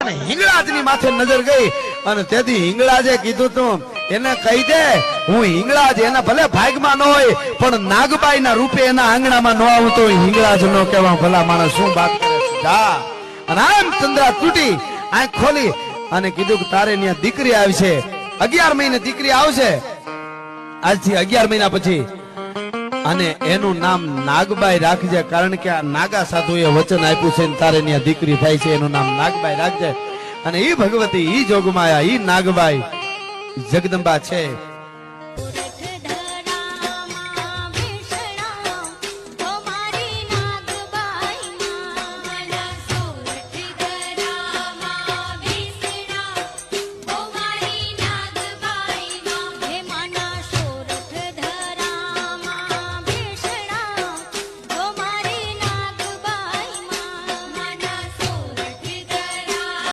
અને હિંગળાજની માથે નજર ગઈ અને તેથી હિંગળાજે કીધું તું એને કહી દે હું હિંગળાજ એના ભલે ભાગમાં ન હોય પણ નાગબાઈ ના રૂપે એના આંગણામાં ન આવું તો હિંગળાજ નો કહેવા ભલા માણસ શું વાત કરે છે જા અને આમ ચંદ્રા તૂટી આંખ ખોલી અને કીધું કે તારે ત્યાં દીકરી આવશે 11 મહિને દીકરી આવશે આજથી 11 મહિના પછી અને એનું નામ નાગબાઈ રાખજે કારણ કે આ નાગા સાધુએ વચન આપ્યું છે તારે ત્યાં દીકરી થાય છે એનું નામ નાગબાઈ રાખજે અને ઈ ભગવતી ઈ જોગમાયા ઈ નાગબાઈ જગદંબા છે